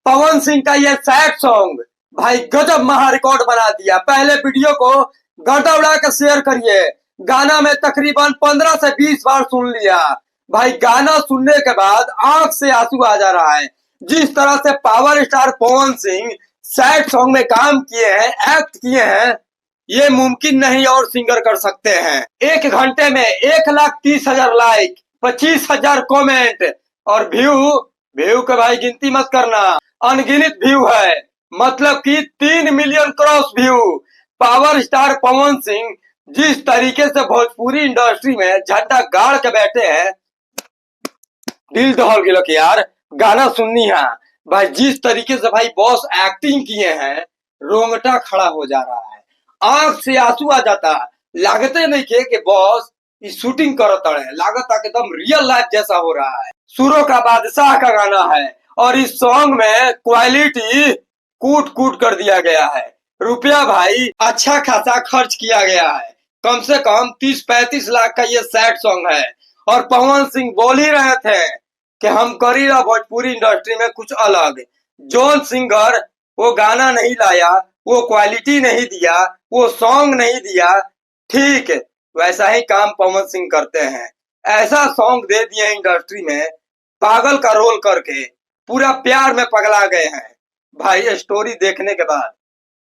पवन सिंह का ये sad song भाई गजब महा रिकॉर्ड बना दिया। पहले वीडियो को गर्दा उड़ा कर शेयर करिए। गाना में तकरीबन 15 से 20 बार सुन लिया। भाई गाना सुनने के बाद आंख से आंसू आ जा रहा है। जिस तरह से power star Pawan Singh sad song में काम किए हैं, एक्ट किए हैं, ये मुमकिन नहीं और सिंगर कर सकते हैं। 1 घंटे में 1,30,000 लाइक, 25,000 कमेंट और व्यू व्यू के भाई गिनती मत करना, अनगिनत व्यू है। मतलब कि 3 million cross view. Power star Pawan Singh जिस तरीके से भोजपुरी इंडस्ट्री में झंडा गाड़ के बैठे हैं, दिल दहल गिलो कि यार गाना सुननी है। भाई जिस तरीके से भाई बॉस एक्टिंग किए हैं, रोंगटा खड़ा हो जा रहा है, आंख से आंसू आ जाता। लागते नहीं के बॉस इस शूटिंग करत है, लागत एकदम रियल लाइफ जैसा हो रहा है। सुरों का बादशाह का गाना है और इस सॉन्ग में क्वालिटी कूट कूट कर दिया गया है। रुपया भाई अच्छा खासा खर्च किया गया है। कम से कम 30-35 लाख का ये सैड सॉन्ग है। और पवन सिंह बोल ही रहे थे कि हम करी रहा भोजपुरी इंडस्ट्री में कुछ अलग। जॉन सिंगर वो गाना नहीं लाया, वो क्वालिटी नहीं दिया, वो सॉन्ग नहीं दिया, ठीक वैसा ही काम पवन सिंह करते हैं। ऐसा सॉन्ग दे दिए इंडस्ट्री में, पागल का रोल करके पूरा प्यार में पगला गए हैं। भाई स्टोरी देखने के बाद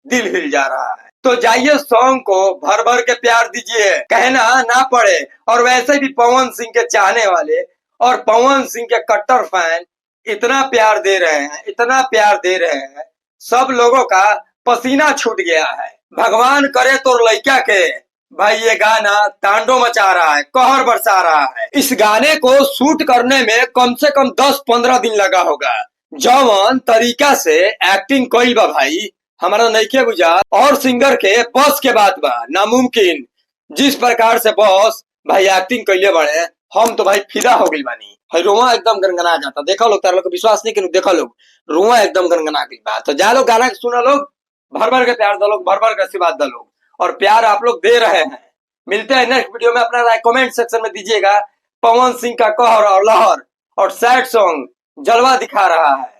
दिल हिल जा रहा है। तो जाइए सॉन्ग को भर भर के प्यार दीजिए, कहना ना पड़े। और वैसे भी पवन सिंह के चाहने वाले और पवन सिंह के कट्टर फैन इतना प्यार दे रहे हैं, इतना प्यार दे रहे हैं, सब लोगों का पसीना छूट गया है। भगवान करे तो लड़का के भाई ये गाना तांडव मचा रहा है, कहर बरसा रहा है। इस गाने को शूट करने में कम से कम 10-15 दिन लगा होगा। जौन तरीका से एक्टिंग कई बा भाई, हमारा नइखे बुझा और सिंगर के बस के बात बा, नामुमकिन। जिस प्रकार से बॉस भाई एक्टिंग कैले बड़े, हम तो भाई फिदा हो गई बानी। भाई रोआ एकदम गनगना जाता। देखा लोग, तारा लोग को विश्वास नहीं कि देखा लोग, रोआ एकदम गनगना गई बात। तो जा लोग गाना सुना लोग, भर भर के प्यार दो लोग, भर भर के आशीर्वाद दो लोग, और प्यार आप लोग दे रहे हैं। मिलते हैं नेक्स्ट वीडियो में। अपना राय कमेंट सेक्शन में दीजिएगा। पवन सिंह का कहर और लहर और सैड सॉन्ग जलवा दिखा रहा है।